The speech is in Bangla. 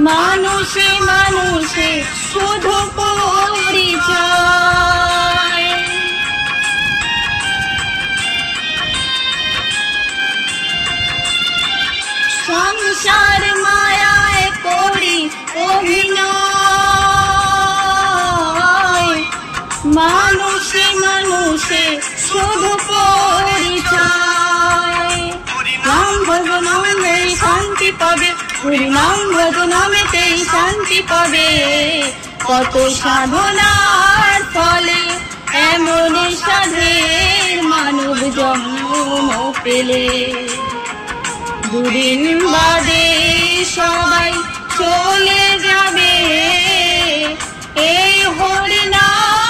মানুষে মানুষে শুধু পরিচয়। সংসার মায়ায় করি অভিনয়, মানুষে মানুষে শুধু পরিচয়। নাম ভজনামেতেই শান্তি পাবে, হরিনাম ভজনামেতেই শান্তি পাবে। কত সাধনার ফলে এমন সাধের মানব জন্ম পেলে। দুদিন বাদে সবাই চলে যাবে, এই হরিনাম